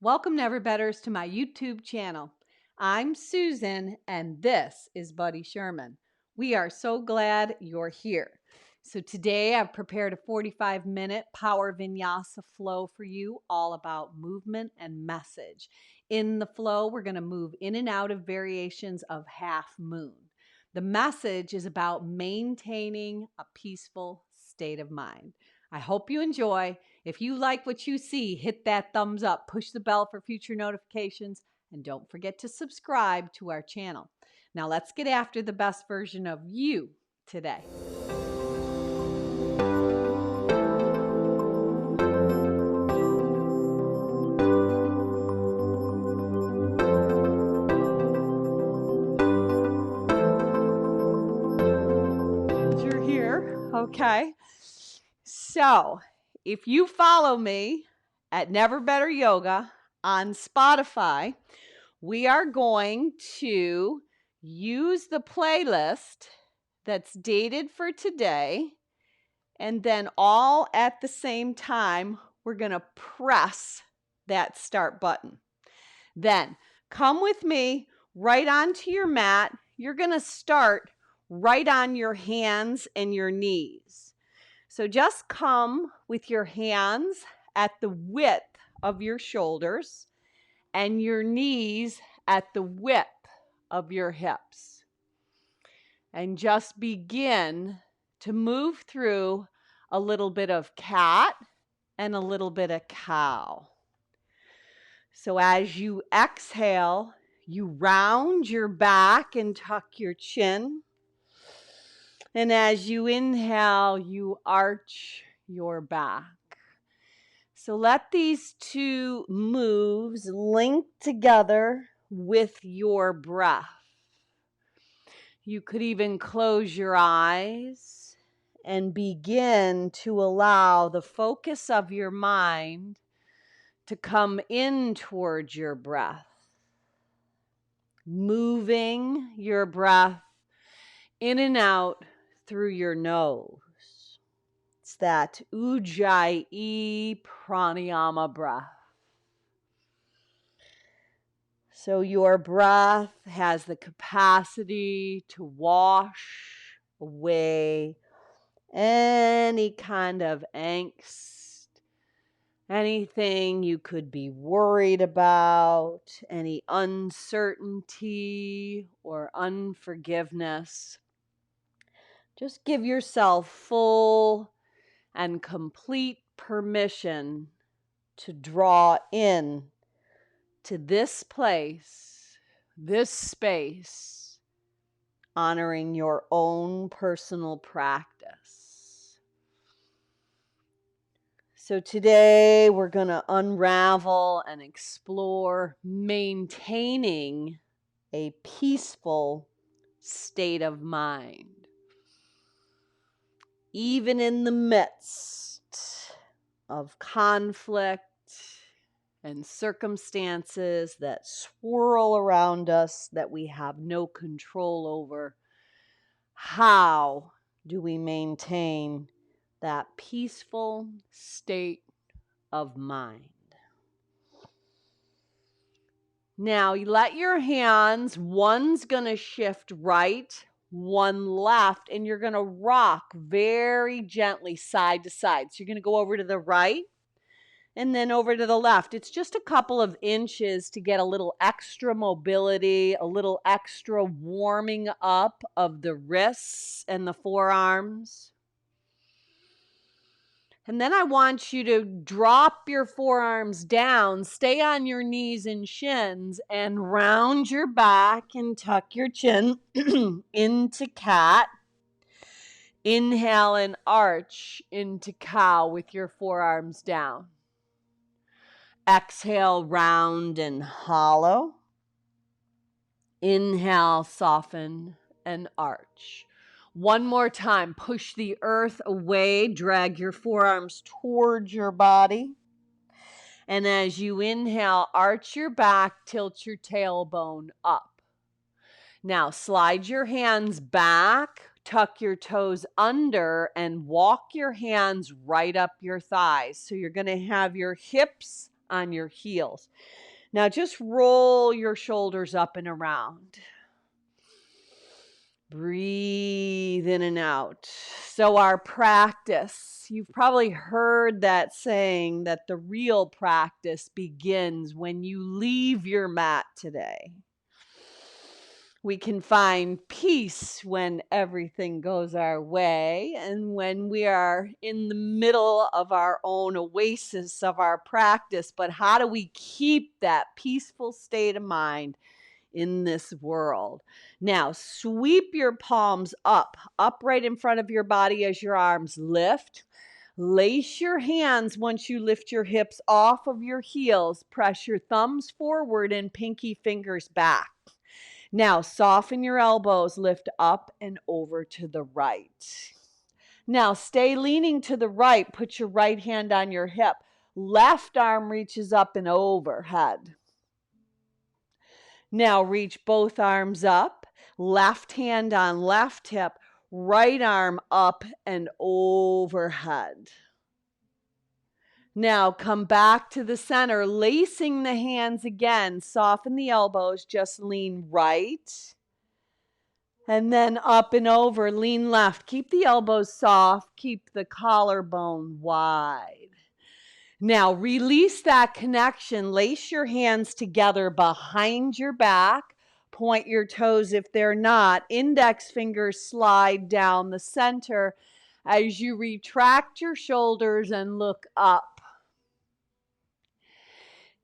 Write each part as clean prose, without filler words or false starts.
Welcome, Never Betters, to my YouTube channel. I'm Susan, and this is Buddy Sherman. We are so glad you're here. So today I've prepared a 45-minute power vinyasa flow for you, all about movement and message. In the flow, we're going to move in and out of variations of half moon. The message is about maintaining a peaceful state of mind. I hope you enjoy. If you like what you see, hit that thumbs up, push the bell for future notifications, and don't forget to subscribe to our channel. Now let's get after the best version of you today. You're here, okay? So, if you follow me at Never Better Yoga on Spotify, we are going to use the playlist that's dated for today, and then all at the same time, we're going to press that start button. Then come with me right onto your mat. You're going to start right on your hands and your knees. So just come with your hands at the width of your shoulders and your knees at the width of your hips. And just begin to move through a little bit of cat and a little bit of cow. So as you exhale, you round your back and tuck your chin. And as you inhale, you arch your back. So let these two moves link together with your breath. You could even close your eyes and begin to allow the focus of your mind to come in towards your breath, moving your breath in and out through your nose. It's that Ujjayi pranayama breath. So your breath has the capacity to wash away any kind of angst, anything you could be worried about, any uncertainty or unforgiveness. Just give yourself full and complete permission to draw in to this place, this space, honoring your own personal practice. So today we're going to unravel and explore maintaining a peaceful state of mind, even in the midst of conflict and circumstances that swirl around us that we have no control over. How do we maintain that peaceful state of mind? Now, you let your hands, one's going to shift right, one left, and you're going to rock very gently side to side. So you're going to go over to the right and then over to the left. It's just a couple of inches to get a little extra mobility, a little extra warming up of the wrists and the forearms. And then I want you to drop your forearms down, stay on your knees and shins, and round your back and tuck your chin into cat. Inhale and arch into cow with your forearms down. Exhale, round and hollow. Inhale, soften and arch. One more time, push the earth away, drag your forearms towards your body. And as you inhale, arch your back, tilt your tailbone up. Now slide your hands back, tuck your toes under, and walk your hands right up your thighs. So you're going to have your hips on your heels. Now just roll your shoulders up and around. Breathe in and out. So our practice, you've probably heard that saying that the real practice begins when you leave your mat today. We can find peace when everything goes our way and when we are in the middle of our own oasis of our practice. But how do we keep that peaceful state of mind in this world? Now, sweep your palms up right in front of your body as your arms lift. Lace your hands once you lift your hips off of your heels. Press your thumbs forward and pinky fingers back. Now, soften your elbows, lift up and over to the right. Now, stay leaning to the right. Put your right hand on your hip. Left arm reaches up and overhead. Now, reach both arms up. Left hand on left hip. Right arm up and overhead. Now come back to the center, lacing the hands again. Soften the elbows, just lean right. And then up and over, lean left. Keep the elbows soft, keep the collarbone wide. Now release that connection. Lace your hands together behind your back. Point your toes if they're not. Index fingers slide down the center as you retract your shoulders and look up.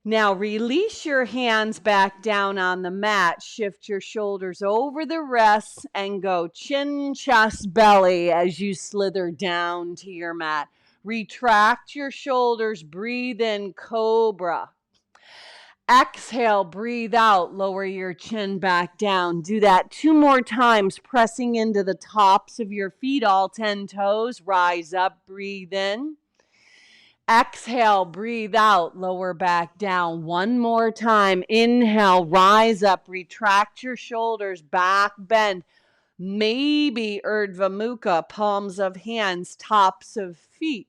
Now release your hands back down on the mat. Shift your shoulders over the wrists and go chin, chest, belly as you slither down to your mat. Retract your shoulders. Breathe in, cobra. Exhale, breathe out. Lower your chin back down. Do that 2 more times, pressing into the tops of your feet, all 10 toes. Rise up, breathe in. Exhale, breathe out, lower back down. 1 more time. Inhale, rise up, retract your shoulders, back bend. Maybe Urdhva Mukha, palms of hands, tops of feet.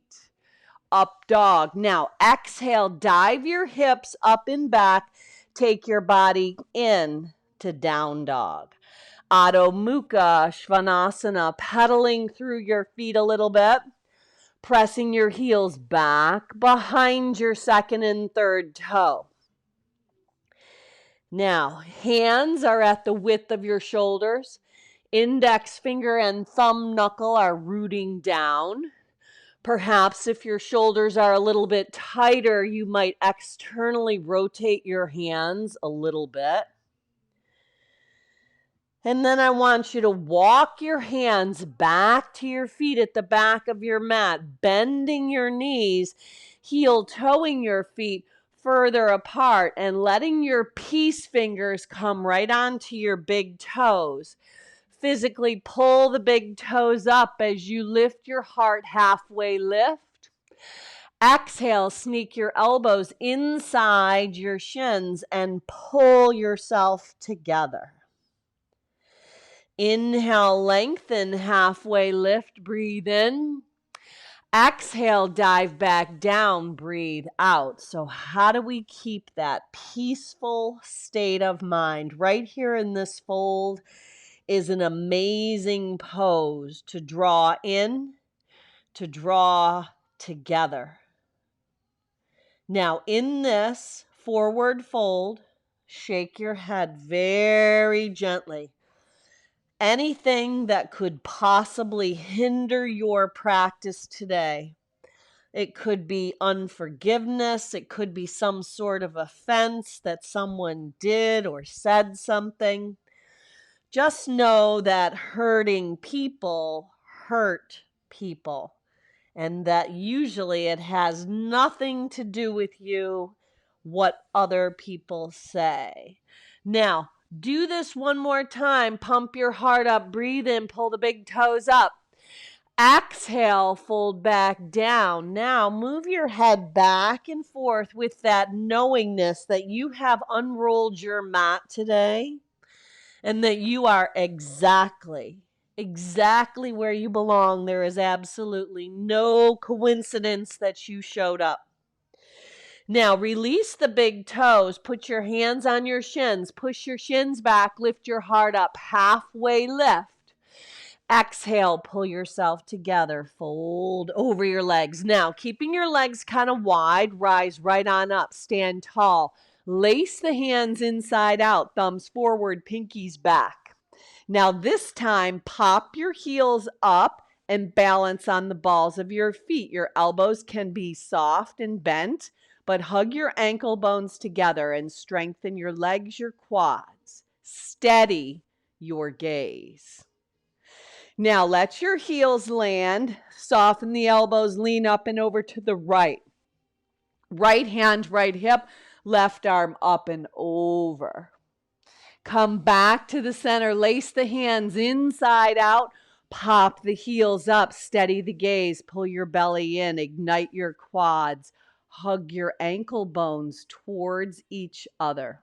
Up dog. Now exhale, dive your hips up and back. Take your body in to down dog. Adho Mukha Svanasana, pedaling through your feet a little bit. Pressing your heels back behind your second and third toe. Now, hands are at the width of your shoulders. Index finger and thumb knuckle are rooting down. Perhaps if your shoulders are a little bit tighter, you might externally rotate your hands a little bit. And then I want you to walk your hands back to your feet at the back of your mat, bending your knees, heel toeing your feet further apart and letting your peace fingers come right onto your big toes. Physically pull the big toes up as you lift your heart, halfway lift. Exhale, sneak your elbows inside your shins and pull yourself together. Inhale, lengthen, halfway lift, breathe in. Exhale, dive back down, breathe out. So how do we keep that peaceful state of mind? Right here in this fold is an amazing pose to draw in, to draw together. Now in this forward fold, shake your head very gently. Anything that could possibly hinder your practice today. It could be unforgiveness. It could be some sort of offense that someone did or said something. Just know that hurting people hurt people, and that usually it has nothing to do with you, what other people say. Now, do this 1 more time. Pump your heart up. Breathe in. Pull the big toes up. Exhale. Fold back down. Now, move your head back and forth with that knowingness that you have unrolled your mat today and that you are exactly where you belong. There is absolutely no coincidence that you showed up. Now release the big toes. Put your hands on your shins. Push your shins back. Lift your heart up. Halfway lift. Exhale, pull yourself together. Fold over your legs. Now, keeping your legs kind of wide, rise right on up. Stand tall. Lace the hands inside out. Thumbs forward, pinkies back. Now, this time, pop your heels up and balance on the balls of your feet. Your elbows can be soft and bent, but hug your ankle bones together and strengthen your legs, your quads. Steady your gaze. Now let your heels land, soften the elbows, lean up and over to the right. Right hand, right hip, left arm up and over. Come back to the center, lace the hands inside out, pop the heels up, steady the gaze, pull your belly in, ignite your quads, hug your ankle bones towards each other.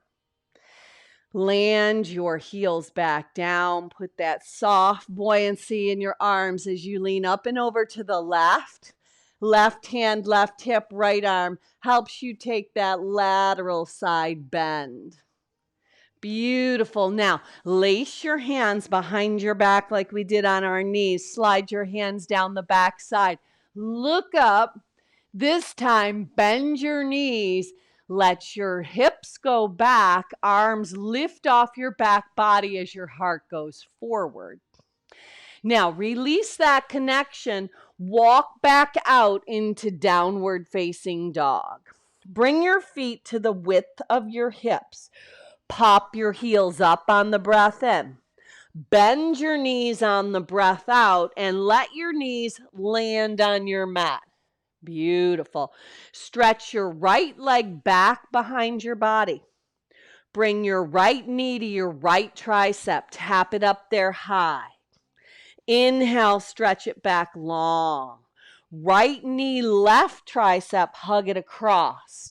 Land your heels back down. Put that soft buoyancy in your arms as you lean up and over to the left. Left hand, left hip, right arm helps you take that lateral side bend. Beautiful. Now, lace your hands behind your back like we did on our knees. Slide your hands down the back side. Look up. This time, bend your knees. Let your hips go back. Arms lift off your back body as your heart goes forward. Now, release that connection. Walk back out into downward facing dog. Bring your feet to the width of your hips. Pop your heels up on the breath in. Bend your knees on the breath out and let your knees land on your mat. Beautiful. Stretch your right leg back behind your body. Bring your right knee to your right tricep. Tap it up there high. Inhale, stretch it back long. Right knee, left tricep, hug it across.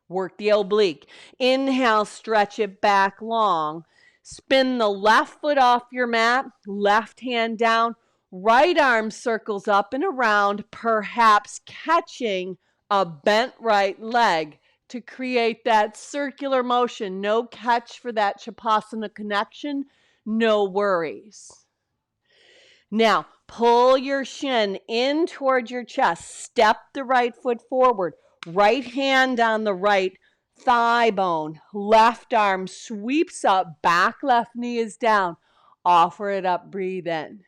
Work the oblique. Inhale, stretch it back long. Spin the left foot off your mat, left hand down, right arm circles up and around, perhaps catching a bent right leg to create that circular motion. No catch for that Shavasana connection, no worries. Now, pull your shin in towards your chest. Step the right foot forward. Right hand on the right thigh bone. Left arm sweeps up. Back left knee is down. Offer it up. Breathe in.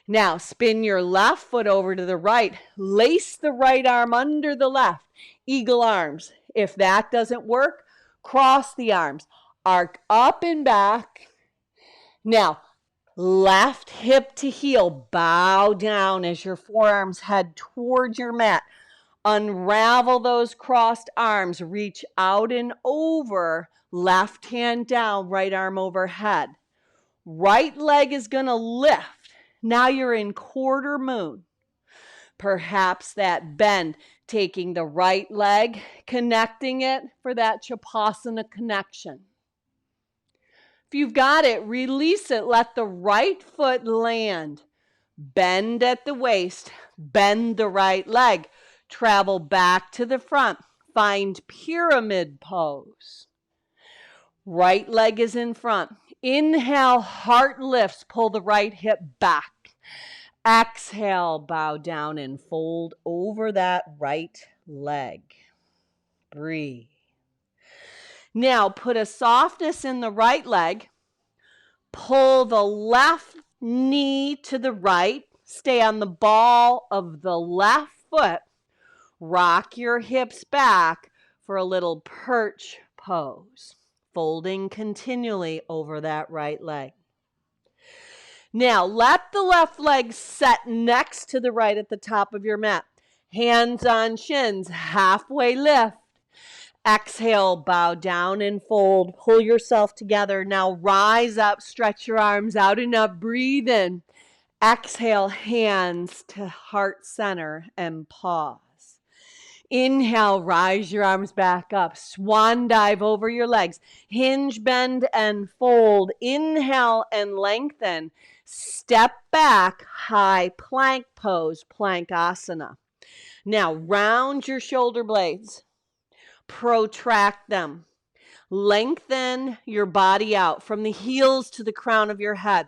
Now, spin your left foot over to the right. Lace the right arm under the left. Eagle arms. If that doesn't work, cross the arms. Arc up and back. Now, left hip to heel, bow down as your forearms head towards your mat. Unravel those crossed arms, reach out and over, left hand down, right arm overhead. Right leg is going to lift. Now you're in quarter moon. Perhaps that bend, taking the right leg, connecting it for that Shavasana connection. If you've got it, release it. Let the right foot land. Bend at the waist. Bend the right leg. Travel back to the front. Find pyramid pose. Right leg is in front. Inhale, heart lifts. Pull the right hip back. Exhale, bow down and fold over that right leg. Breathe. Now put a softness in the right leg. Pull the left knee to the right. Stay on the ball of the left foot. Rock your hips back for a little perch pose. Folding continually over that right leg. Now let the left leg set next to the right at the top of your mat. Hands on shins, halfway lift. Exhale, bow down and fold. Pull yourself together. Now rise up, stretch your arms out and up. Breathe in. Exhale, hands to heart center and pause. Inhale, rise your arms back up. Swan dive over your legs. Hinge, bend, and fold. Inhale and lengthen. Step back, high plank pose, plank asana. Now round your shoulder blades. Protract them. Lengthen your body out from the heels to the crown of your head.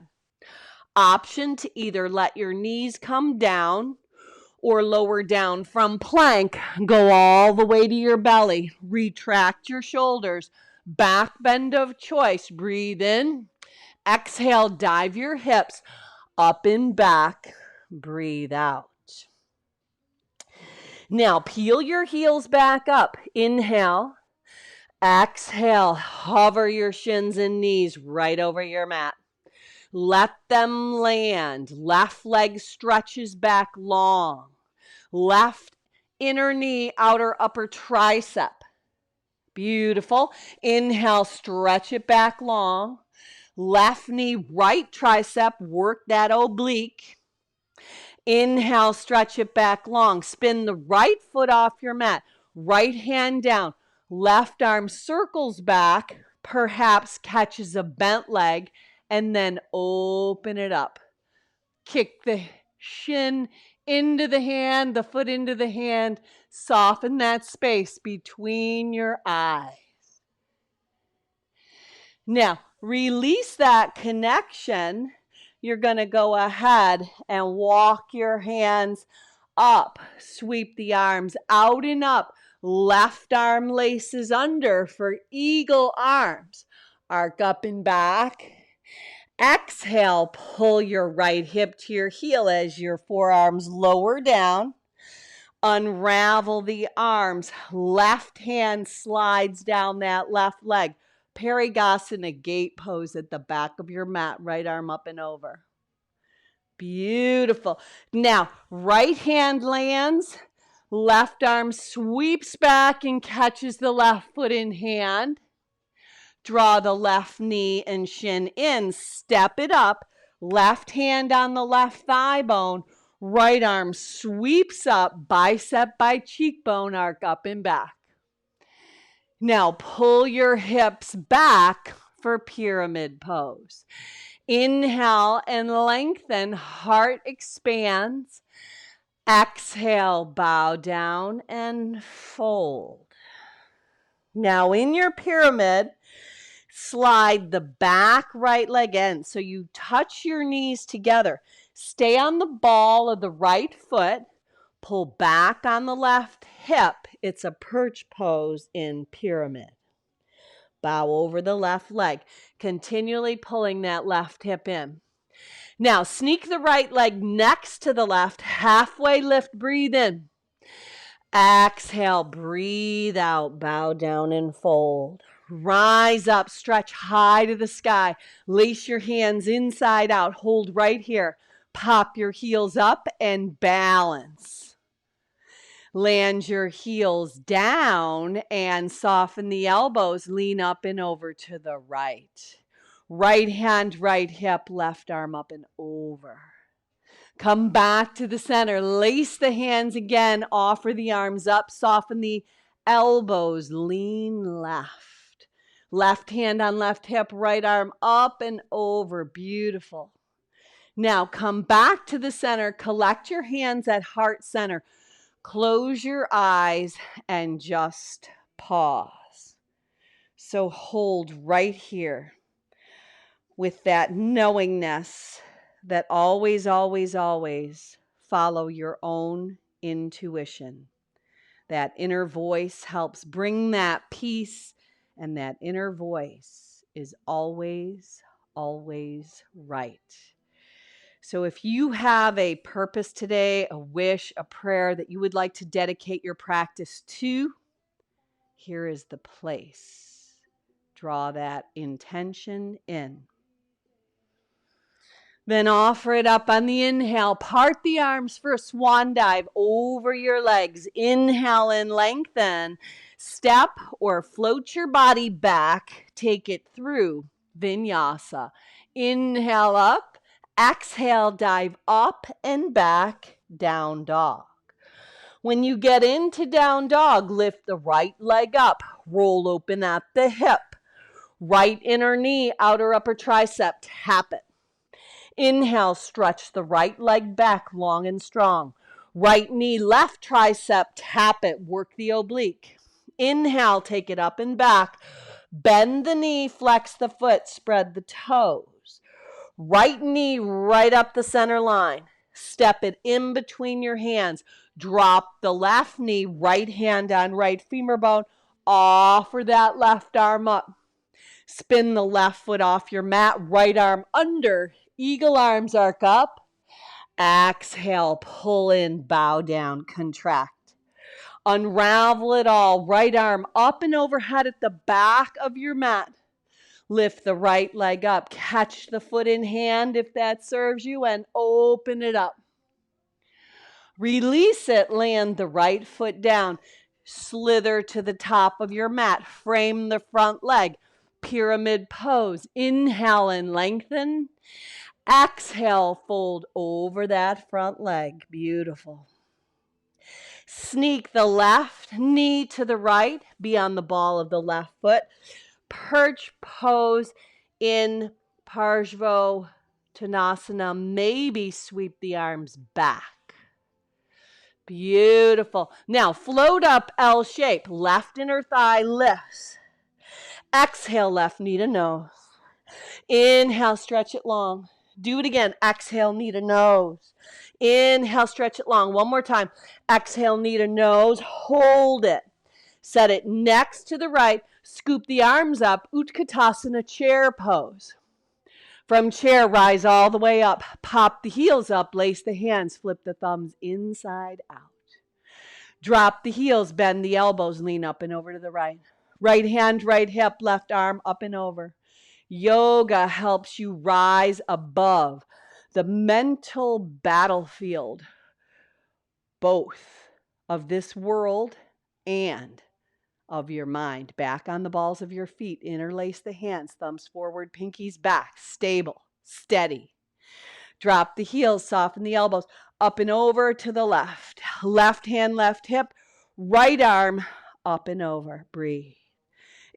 Option to either let your knees come down or lower down from plank. Go all the way to your belly. Retract your shoulders. Back bend of choice. Breathe in. Exhale, dive your hips up and back. Breathe out. Now peel your heels back up. Inhale. Exhale, hover your shins and knees right over your mat. Let them land. Left leg stretches back long. Left inner knee, outer upper tricep. Beautiful. Inhale, stretch it back long. Left knee, right tricep, work that oblique. Inhale, stretch it back long. Spin the right foot off your mat. Right hand down. Left arm circles back, perhaps catches a bent leg, and then open it up. Kick the shin into the hand, the foot into the hand. Soften that space between your eyes. Now, release that connection. You're going to go ahead and walk your hands up. Sweep the arms out and up. Left arm laces under for eagle arms. Arc up and back. Exhale, pull your right hip to your heel as your forearms lower down. Unravel the arms. Left hand slides down that left leg. Parigasana gate pose at the back of your mat. Right arm up and over. Beautiful. Now, right hand lands. Left arm sweeps back and catches the left foot in hand. Draw the left knee and shin in. Step it up. Left hand on the left thigh bone. Right arm sweeps up, bicep by cheekbone, arc up and back. Now pull your hips back for pyramid pose. Inhale and lengthen, heart expands. Exhale, bow down and fold. Now in your pyramid, slide the back right leg in so you touch your knees together. Stay on the ball of the right foot. Pull back on the left hip. It's a perch pose in pyramid. Bow over the left leg, continually pulling that left hip in. Now, sneak the right leg next to the left. Halfway lift, breathe in. Exhale, breathe out, bow down and fold. Rise up, stretch high to the sky. Lace your hands inside out. Hold right here. Pop your heels up and balance. Land your heels down and soften the elbows. Lean up and over to the right. Right hand, right hip, left arm up and over. Come back to the center. Lace the hands again. Offer the arms up. Soften the elbows. Lean left. Left hand on left hip. Right arm up and over. Beautiful. Now come back to the center. Collect your hands at heart center. Close your eyes and just pause. So hold right here with that knowingness that always, always, always follow your own intuition. That inner voice helps bring that peace, and that inner voice is always, always right. So if you have a purpose today, a wish, a prayer that you would like to dedicate your practice to, here is the place. Draw that intention in. Then offer it up on the inhale. Part the arms for a swan dive over your legs. Inhale and lengthen. Step or float your body back. Take it through Vinyasa. Inhale up. Exhale, dive up and back, down dog. When you get into down dog, lift the right leg up. Roll open at the hip. Right inner knee, outer upper tricep. Tap it. Inhale, stretch the right leg back long and strong. Right knee, left tricep, tap it, work the oblique. Inhale, take it up and back. Bend the knee, flex the foot, spread the toes. Right knee right up the center line. Step it in between your hands. Drop the left knee, right hand on right femur bone. Offer that left arm up. Spin the left foot off your mat, right arm under. Eagle arms arc up. Exhale, pull in, bow down, contract. Unravel it all. Right arm up and overhead at the back of your mat. Lift the right leg up. Catch the foot in hand if that serves you and open it up. Release it. Land the right foot down. Slither to the top of your mat. Frame the front leg. Pyramid pose. Inhale and lengthen. Exhale, fold over that front leg. Beautiful. Sneak the left knee to the right. Be on the ball of the left foot. Perch pose in Parsvottanasana. Maybe sweep the arms back. Beautiful. Now float up L shape. Left inner thigh lifts. Exhale, left knee to nose. Inhale, stretch it long. Do it again. Exhale, knee to nose. Inhale, stretch it long. One more time. Exhale, knee to nose. Hold it. Set it next to the right. Scoop the arms up. Utkatasana chair pose. From chair, rise all the way up. Pop the heels up. Lace the hands. Flip the thumbs inside out. Drop the heels. Bend the elbows. Lean up and over to the right. Right hand, right hip, left arm up and over. Yoga helps you rise above the mental battlefield, both of this world and of your mind. Back on the balls of your feet. Interlace the hands, thumbs forward, pinkies back. Stable, steady. Drop the heels, soften the elbows. Up and over to the left. Left hand, left hip. Right arm up and over. Breathe.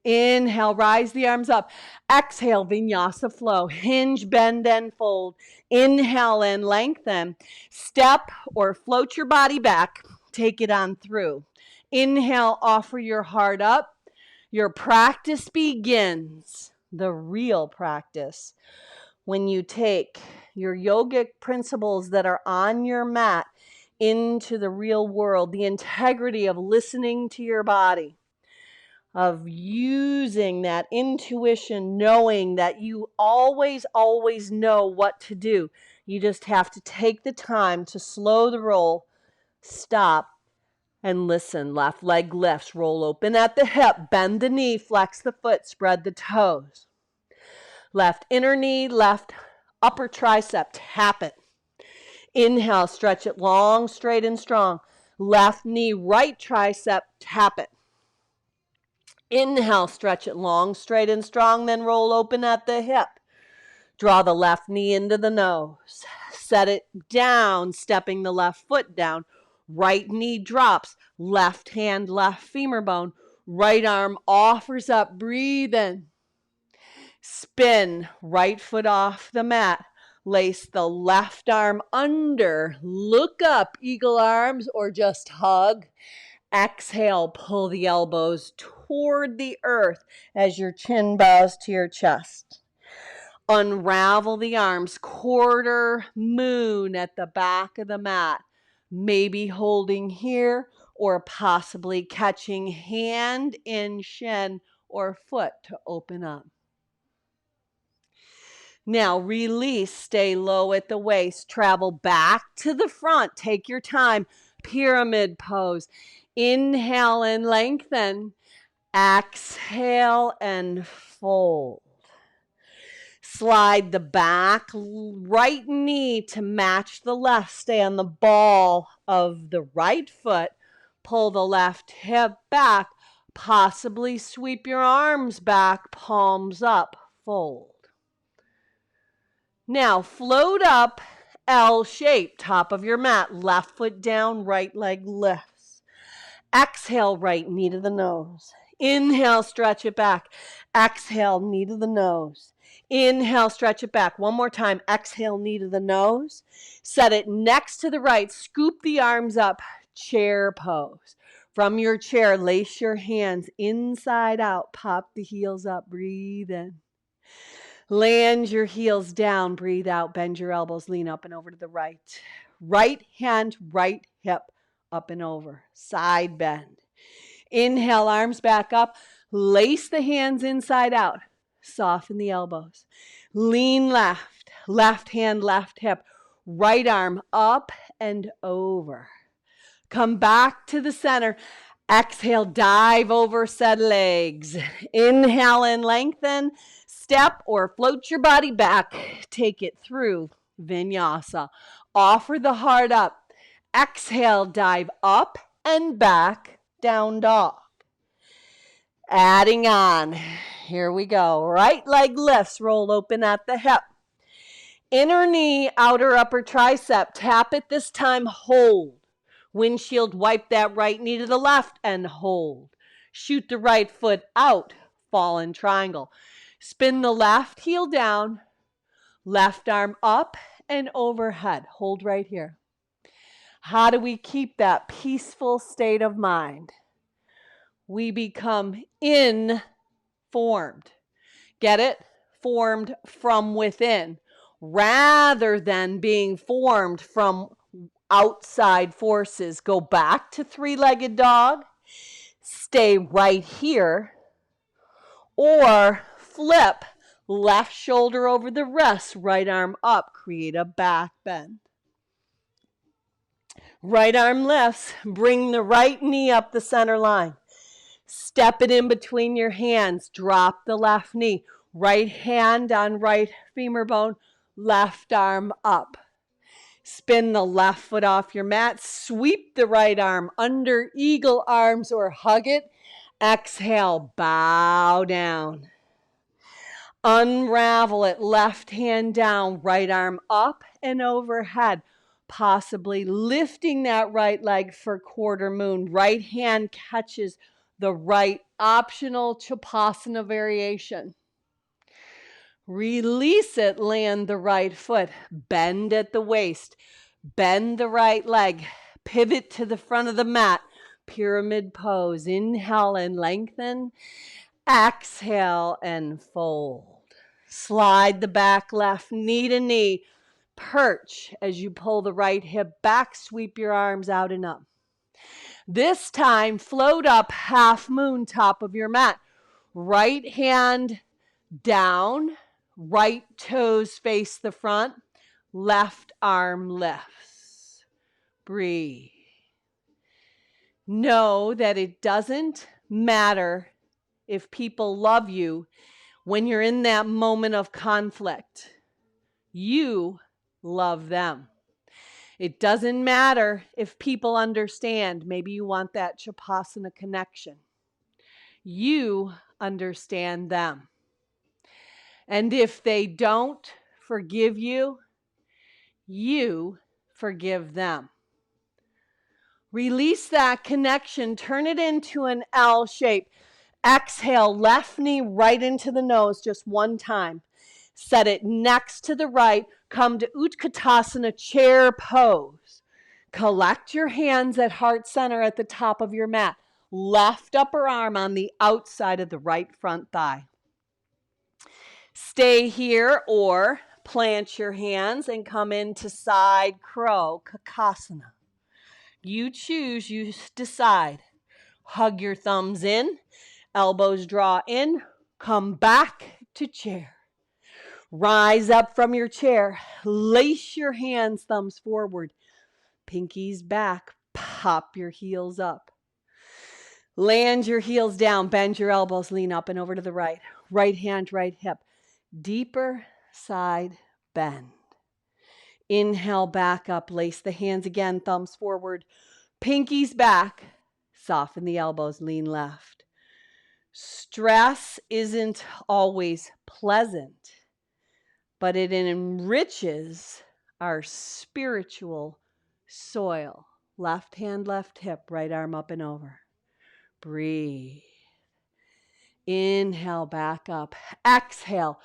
Inhale, rise the arms up. Exhale, Vinyasa Flow. Hinge, bend, and fold. Inhale and lengthen. Step or float your body back. Take it on through. Inhale, offer your heart up. Your practice begins. The real practice. When you take your yogic principles that are on your mat into the real world, the integrity of listening to your body, of using that intuition, knowing that you always know what to do. You just have to take the time to slow the roll, stop, and listen. Left leg lifts, roll open at the hip, bend the knee, flex the foot, spread the toes. Left inner knee, left upper tricep, tap it. Inhale, stretch it long, straight, and strong. Left knee, right tricep, tap it. Inhale, stretch it long, straight, and strong, then roll open at the hip. Draw the left knee into the nose. Set it down, stepping the left foot down. Right knee drops. Left hand, left femur bone. Right arm offers up. Breathe in. Spin. Right foot off the mat. Lace the left arm under. Look up, eagle arms, or just hug. Exhale, pull the elbows toward the earth as your chin bows to your chest. Unravel the arms, quarter moon at the back of the mat. Maybe holding here or possibly catching hand in shin or foot to open up. Now release, stay low at the waist, travel back to the front. Take your time. Pyramid pose. Inhale and lengthen. Exhale and fold. Slide the back right knee to match the left. Stay on the ball of the right foot. Pull the left hip back. Possibly sweep your arms back, palms up, fold. Now float up L shape, top of your mat. Left foot down, right leg lifts. Exhale, right knee to the nose. Inhale, stretch it back. Exhale, knee to the nose. Inhale, stretch it back. One more time. Exhale, knee to the nose. Set it next to the right. Scoop the arms up. Chair pose. From your chair, lace your hands inside out. Pop the heels up. Breathe in. Land your heels down. Breathe out. Bend your elbows. Lean up and over to the right. Right hand, right hip up and over. Side bend. Inhale, arms back up. Lace the hands inside out. Soften the elbows. Lean left. Left hand, left hip. Right arm up and over. Come back to the center. Exhale, dive over said legs. Inhale and lengthen. Step or float your body back. Take it through Vinyasa. Offer the heart up. Exhale, dive up and back, down dog. Adding on. Here we go. Right leg lifts, roll open at the hip. Inner knee, outer upper tricep. Tap it this time, hold. Windshield wipe that right knee to the left and hold. Shoot the right foot out, fallen triangle. Spin the left heel down, left arm up and overhead. Hold right here. How do we keep that peaceful state of mind? We become informed. Get it? Formed from within, rather than being formed from outside forces. Go back to three-legged dog. Stay right here. Or flip left shoulder over the wrist, right arm up. Create a back bend. Right arm lifts. Bring the right knee up the center line. Step it in between your hands. Drop the left knee. Right hand on right femur bone. Left arm up. Spin the left foot off your mat. Sweep the right arm under eagle arms or hug it. Exhale, bow down. Unravel it, left hand down, right arm up and overhead. Possibly lifting that right leg for quarter moon. Right hand catches the right optional Chapasana variation. Release it, land the right foot, bend at the waist, bend the right leg, pivot to the front of the mat, pyramid pose. Inhale and lengthen, exhale and fold. Slide the back left knee to knee, perch as you pull the right hip back, sweep your arms out and up. This time, float up half moon top of your mat. Right hand down. Right toes face the front, left arm lifts. Breathe. Know that it doesn't matter if people love you when you're in that moment of conflict. You love them. It doesn't matter if people understand. Maybe you want that Chapasana connection. You understand them. And if they don't forgive you, you forgive them. Release that connection. Turn it into an L shape. Exhale, left knee right into the nose just one time. Set it next to the right. Come to Utkatasana, chair pose. Collect your hands at heart center at the top of your mat. Left upper arm on the outside of the right front thigh. Stay here or plant your hands and come into side crow, Kakasana. You choose, you decide. Hug your thumbs in, elbows draw in, come back to chair. Rise up from your chair, lace your hands, thumbs forward, pinkies back, pop your heels up. Land your heels down, bend your elbows, lean up and over to the right. Right hand, right hip. Deeper side bend. Inhale, back up, lace the hands again, thumbs forward, pinkies back, soften the elbows, lean left. Stress isn't always pleasant, but it enriches our spiritual soil. Left hand, left hip, right arm up and over. Breathe. Inhale, back up. Exhale,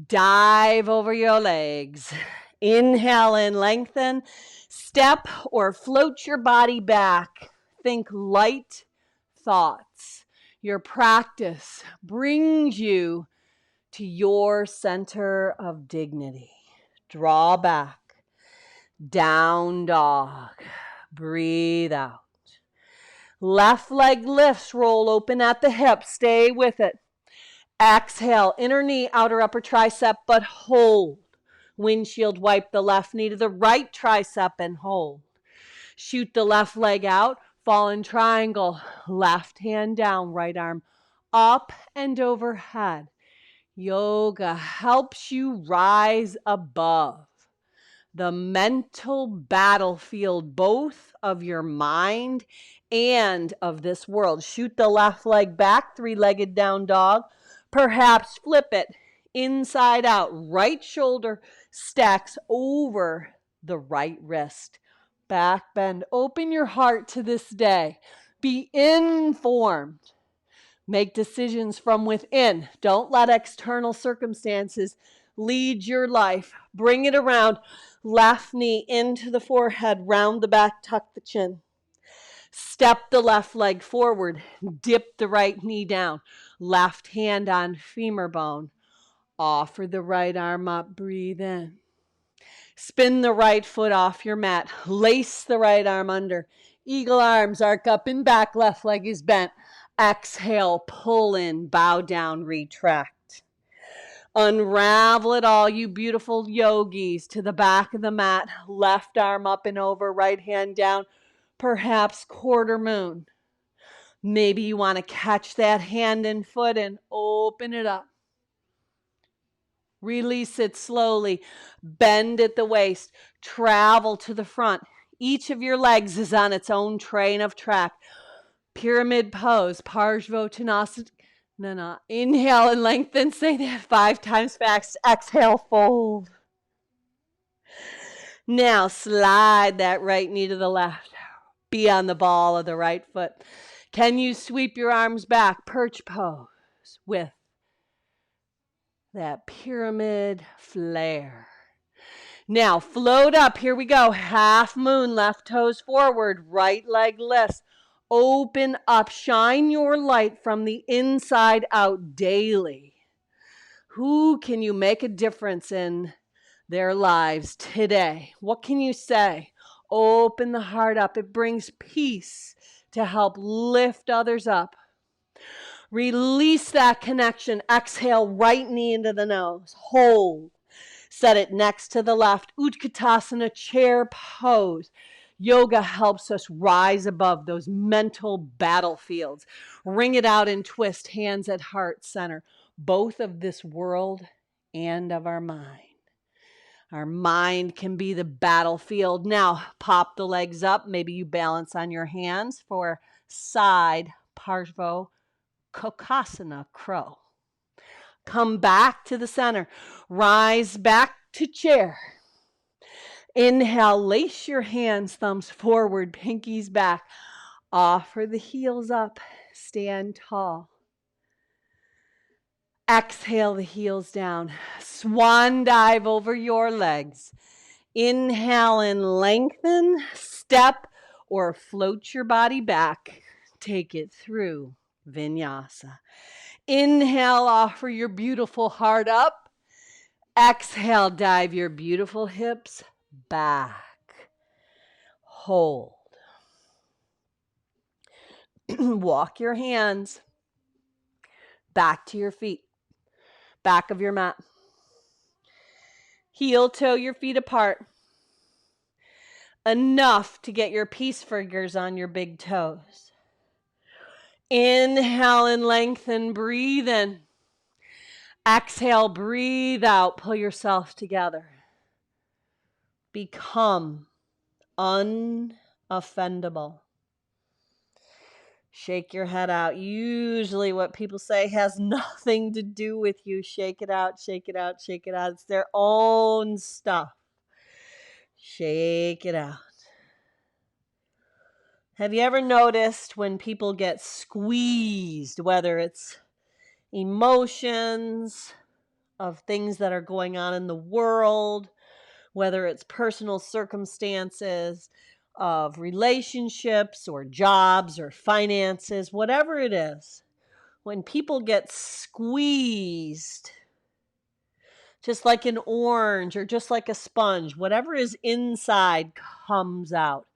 dive over your legs. Inhale and lengthen. Step or float your body back. Think light thoughts, your practice brings you to your center of dignity. Draw back. Down dog. Breathe out. Left leg lifts, roll open at the hip. Stay with it. Exhale, inner knee, outer upper tricep, but hold. Windshield wipe the left knee to the right tricep and hold. Shoot the left leg out, fall in triangle. Left hand down, right arm up and overhead. Yoga helps you rise above the mental battlefield, both of your mind and of this world. Shoot the left leg back, three-legged down dog. Perhaps flip it inside out. Right shoulder stacks over the right wrist. Back bend. Open your heart to this day. Be informed. Make decisions from within. Don't let external circumstances lead your life. Bring it around. Left knee into the forehead. Round the back. Tuck the chin. Step the left leg forward. Dip the right knee down. Left hand on femur bone. Offer the right arm up. Breathe in. Spin the right foot off your mat. Lace the right arm under. Eagle arms, arc up and back. Left leg is bent. Exhale, pull in, bow down, retract. Unravel it all, you beautiful yogis, to the back of the mat. Left arm up and over, right hand down. Perhaps quarter moon. Maybe you want to catch that hand and foot and open it up. Release it slowly. Bend at the waist. Travel to the front. Each of your legs is on its own train of track. Pyramid pose. Parsvottanasana. No. Inhale and lengthen. Say that 5 times fast. Exhale, fold. Now slide that right knee to the left. Be on the ball of the right foot. Can you sweep your arms back? Perch pose with that pyramid flare. Now float up. Here we go. Half moon. Left toes forward. Right leg lifts. Open up. Shine your light from the inside out daily. Who can you make a difference in their lives today? What can you say? Open the heart up. It brings peace to help lift others up. Release that connection. Exhale, right knee into the nose. Hold. Set it next to the left. Utkatasana, chair pose. Yoga helps us rise above those mental battlefields. Wring it out and twist, hands at heart center, both of this world and of our mind. Our mind can be the battlefield. Now, pop the legs up. Maybe you balance on your hands for side Parsvo Kokasana, crow. Come back to the center. Rise back to chair. Inhale, lace your hands, thumbs forward, pinkies back. Offer the heels up. Stand tall. Exhale the heels down. Swan dive over your legs. Inhale and lengthen. Step or float your body back. Take it through Vinyasa. Inhale, offer your beautiful heart up. Exhale, dive your beautiful hips back. Hold. Walk your hands back to your feet, back of your mat. Heel toe your feet apart. Enough to get your peace fingers on your big toes. Inhale and lengthen, breathe in. Exhale, breathe out, pull yourself together. Become unoffendable. Shake your head out. Usually what people say has nothing to do with you. Shake it out, shake it out, shake it out. It's their own stuff. Shake it out. Have you ever noticed when people get squeezed, whether it's emotions of things that are going on in the world, whether it's personal circumstances, of relationships or jobs or finances, whatever it is, when people get squeezed, just like an orange or just like a sponge, whatever is inside comes out.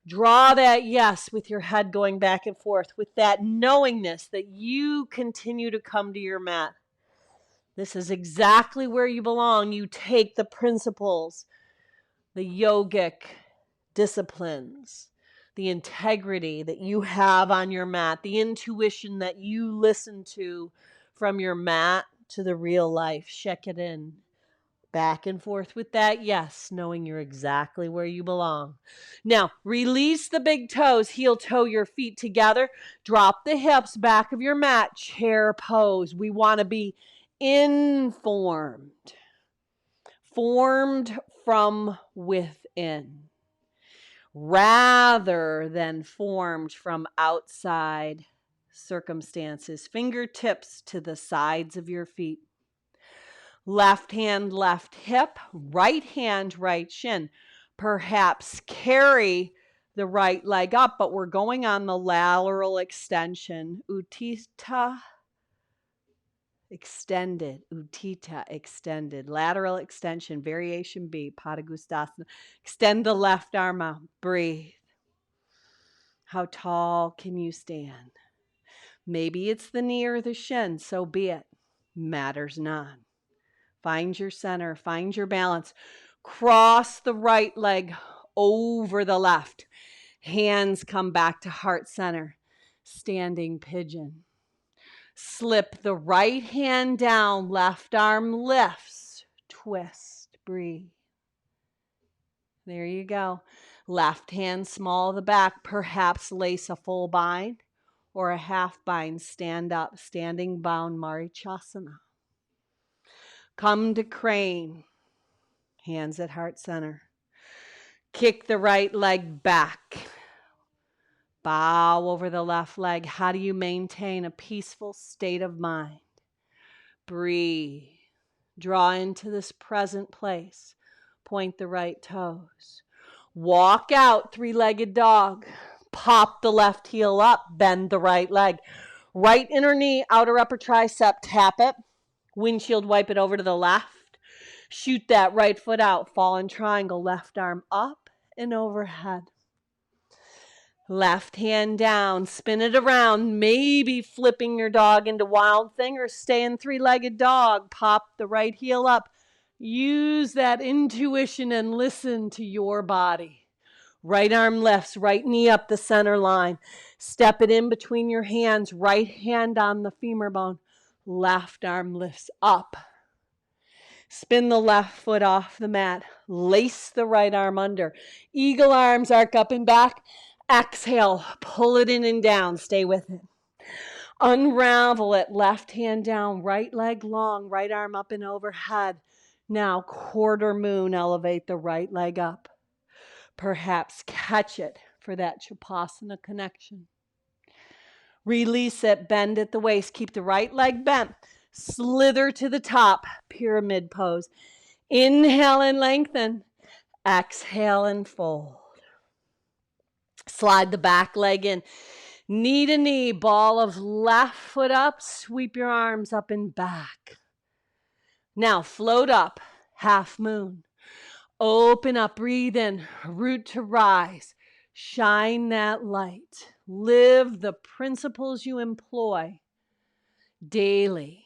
Draw that yes with your head going back and forth, with that knowingness that you continue to come to your mat. This is exactly where you belong. You take the principles, the yogic disciplines, the integrity that you have on your mat, the intuition that you listen to from your mat to the real life. Check it in. Back and forth with that yes, knowing you're exactly where you belong. Now, release the big toes, heel toe your feet together. Drop the hips, back of your mat, chair pose. We want to be informed, formed from within, rather than formed from outside circumstances. Fingertips to the sides of your feet. Left hand, left hip, right hand, right shin. Perhaps carry the right leg up, but we're going on the lateral extension. Utthita extended, Utthita extended. Lateral extension, variation B, Padangusthasana. Extend the left arm out. Breathe. How tall can you stand? Maybe it's the knee or the shin, so be it. Matters not. Find your center, find your balance. Cross the right leg over the left. Hands come back to heart center. Standing pigeon. Slip the right hand down, left arm lifts. Twist, breathe. There you go. Left hand small the back, perhaps lace a full bind or a half bind. Stand up, standing bound Marichasana. Come to crane. Hands at heart center. Kick the right leg back. Bow over the left leg. How do you maintain a peaceful state of mind? Breathe. Draw into this present place. Point the right toes. Walk out, three-legged dog. Pop the left heel up. Bend the right leg. Right inner knee, outer upper tricep. Tap it. Windshield wipe it over to the left. Shoot that right foot out. Fallen triangle. Left arm up and overhead. Left hand down. Spin it around. Maybe flipping your dog into wild thing or staying three-legged dog. Pop the right heel up. Use that intuition and listen to your body. Right arm lifts, right knee up the center line. Step it in between your hands. Right hand on the femur bone. Left arm lifts up. Spin the left foot off the mat. Lace the right arm under. Eagle arms, arc up and back. Exhale, pull it in and down. Stay with it. Unravel it. Left hand down, right leg long, right arm up and overhead. Now, quarter moon, elevate the right leg up. Perhaps catch it for that Chapasana connection. Release it, bend at the waist. Keep the right leg bent. Slither to the top, pyramid pose. Inhale and lengthen. Exhale and fold. Slide the back leg in. Knee to knee, ball of left foot up. Sweep your arms up and back. Now float up, half moon. Open up, breathe in, root to rise. Shine that light. Live the principles you employ daily.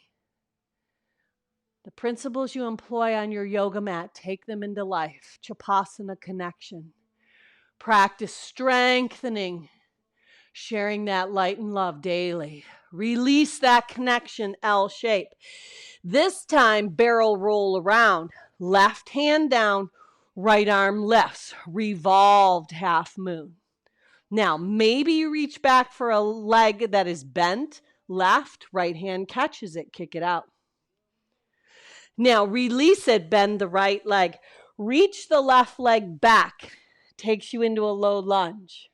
The principles you employ on your yoga mat, take them into life. Chapasana connection. Practice strengthening, sharing that light and love daily. Release that connection, L shape. This time, barrel roll around. Left hand down, right arm lifts. Revolved half moon. Now, maybe you reach back for a leg that is bent. Left, right hand catches it. Kick it out. Now, release it. Bend the right leg. Reach the left leg back. Takes you into a low lunge.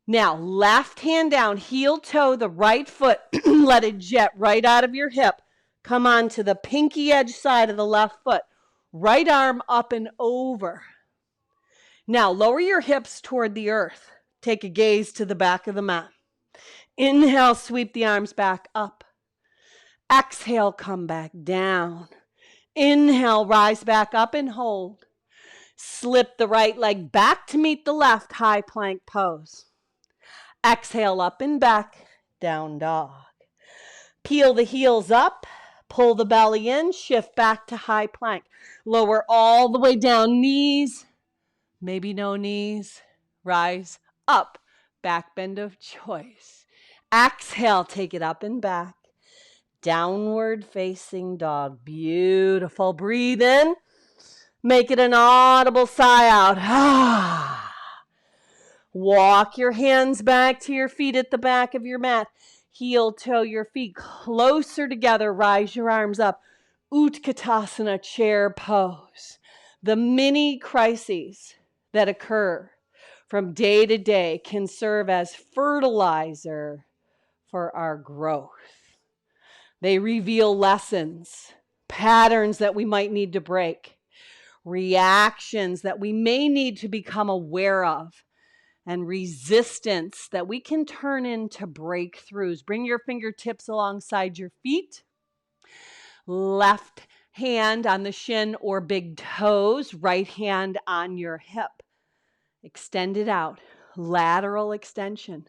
Now, left hand down, heel toe the right foot. Let it jet right out of your hip. Come on to the pinky edge side of the left foot. Right arm up and over. Now lower your hips toward the earth. Take a gaze to the back of the mat. Inhale, sweep the arms back up. Exhale, come back down. Inhale, rise back up and hold. Slip the right leg back to meet the left, high plank pose. Exhale, up and back, down dog. Peel the heels up, pull the belly in, shift back to high plank. Lower all the way down, knees, maybe no knees. Rise up, back bend of choice. Exhale, take it up and back. Downward facing dog. Beautiful. Breathe in. Make it an audible sigh out. Walk your hands back to your feet at the back of your mat. Heel toe your feet closer together. Rise your arms up. Utkatasana, chair pose. The mini crises that occur from day to day can serve as fertilizer for our growth. They reveal lessons, patterns that we might need to break, reactions that we may need to become aware of, and resistance that we can turn into breakthroughs. Bring your fingertips alongside your feet. Left hand on the shin or big toes, right hand on your hip. Extend it out. Lateral extension.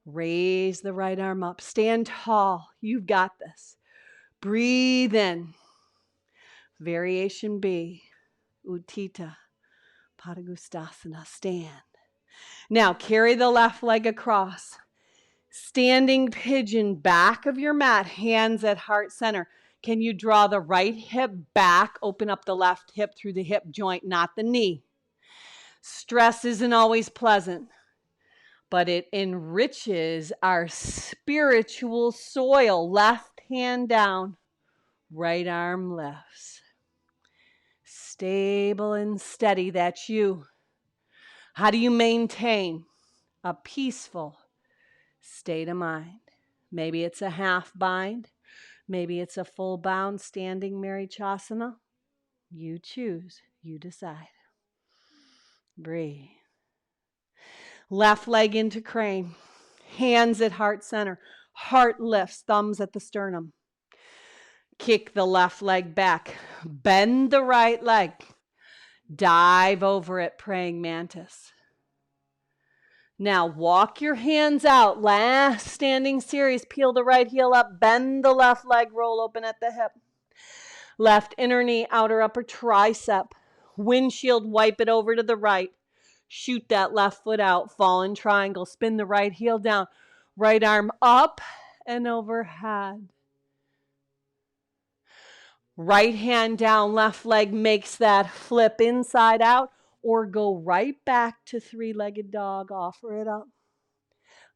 Raise the right arm up. Stand tall. You've got this. Breathe in. Variation B. Utthita Padangusthasana. Stand. Now carry the left leg across. Standing pigeon, back of your mat, hands at heart center. Can you draw the right hip back? Open up the left hip through the hip joint, not the knee. Stress isn't always pleasant, but it enriches our spiritual soil. Left hand down, right arm lifts. Stable and steady, that's you. How do you maintain a peaceful state of mind? Maybe it's a half bind. Maybe it's a full bound standing Marichasana. You choose. You decide. Breathe. Left leg into crane. Hands at heart center. Heart lifts. Thumbs at the sternum. Kick the left leg back. Bend the right leg. Dive over it, praying mantis. Now walk your hands out. Last standing series. Peel the right heel up. Bend the left leg. Roll open at the hip. Left inner knee, outer upper tricep. Windshield, wipe it over to the right. Shoot that left foot out. Fallen triangle. Spin the right heel down. Right arm up and overhead. Right hand down, left leg makes that flip inside out, or go right back to three-legged dog. Offer it up.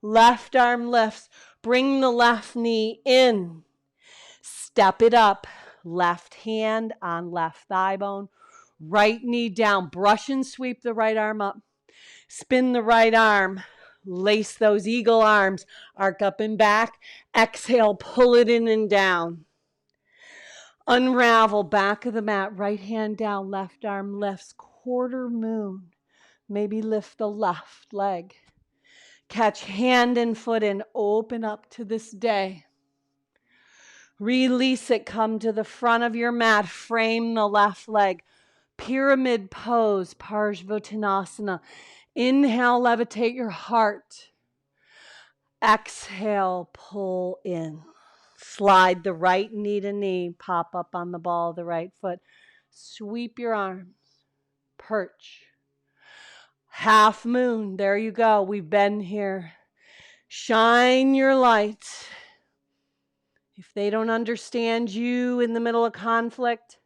Left arm lifts. Bring the left knee in. Step it up. Left hand on left thigh bone. Right knee down. Brush and sweep the right arm up. Spin the right arm. Lace those eagle arms. Arc up and back. Exhale, pull it in and down. Unravel back of the mat. Right hand down. Left arm lifts. Quarter moon. Maybe lift the left leg. Catch hand and foot and open up to this day. Release it. Come to the front of your mat. Frame the left leg. Pyramid pose, Parsvottanasana. Inhale, levitate your heart. Exhale, pull in. Slide the right knee to knee. Pop up on the ball of the right foot. Sweep your arms. Perch. Half moon. There you go. We've been here. Shine your light. If they don't understand you in the middle of conflict,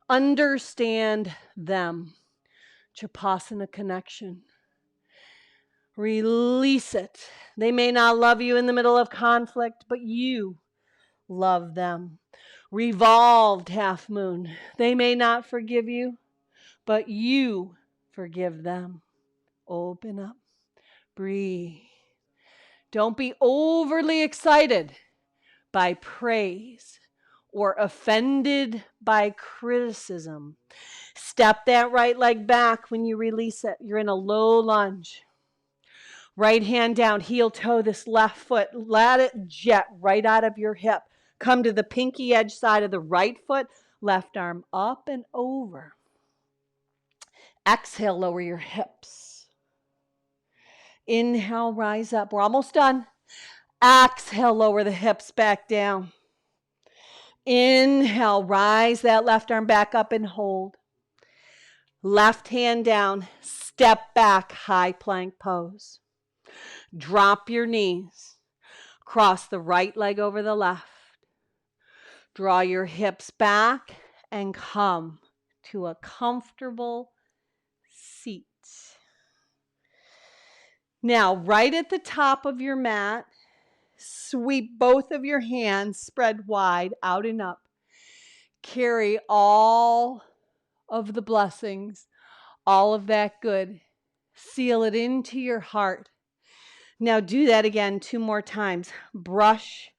understand them. Chapasana connection. Release it. They may not love you in the middle of conflict, but you love them. Revolved half moon. They may not forgive you, but you forgive them. Open up. Breathe. Don't be overly excited by praise or offended by criticism. Step that right leg back when you release it. You're in a low lunge. Right hand down, heel toe this left foot. Let it jet right out of your hip. Come to the pinky edge side of the right foot. Left arm up and over. Exhale, lower your hips. Inhale, rise up. We're almost done. Exhale, lower the hips back down. Inhale, rise that left arm back up and hold. Left hand down, step back, high plank pose. Drop your knees. Cross the right leg over the left. Draw your hips back and come to a comfortable seat. Now, right at the top of your mat, sweep both of your hands spread wide out and up. Carry all of the blessings, all of that good. Seal it into your heart. Now do that again 2 more times. Brush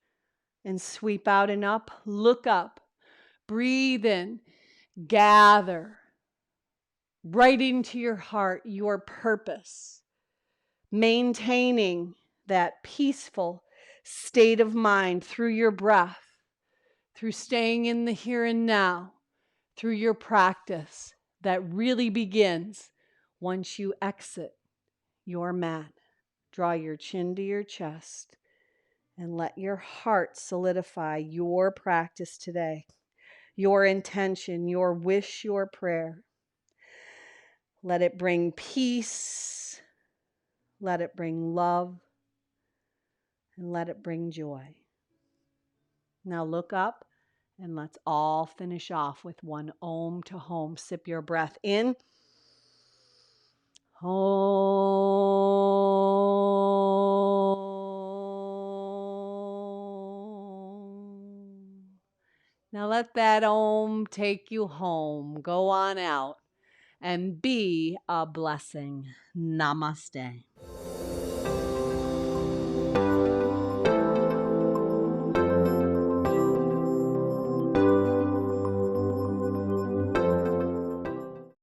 and sweep out and up. Look up. Breathe in. Gather right into your heart your purpose. Maintaining that peaceful state of mind through your breath, through staying in the here and now, through your practice that really begins once you exit your mat. Draw your chin to your chest and let your heart solidify your practice today, your intention, your wish, your prayer. Let it bring peace, let it bring love, and let it bring joy. Now look up and let's all finish off with one Om to Home. Sip your breath in. Om. Now let that Om take you home. Go on out and be a blessing. Namaste.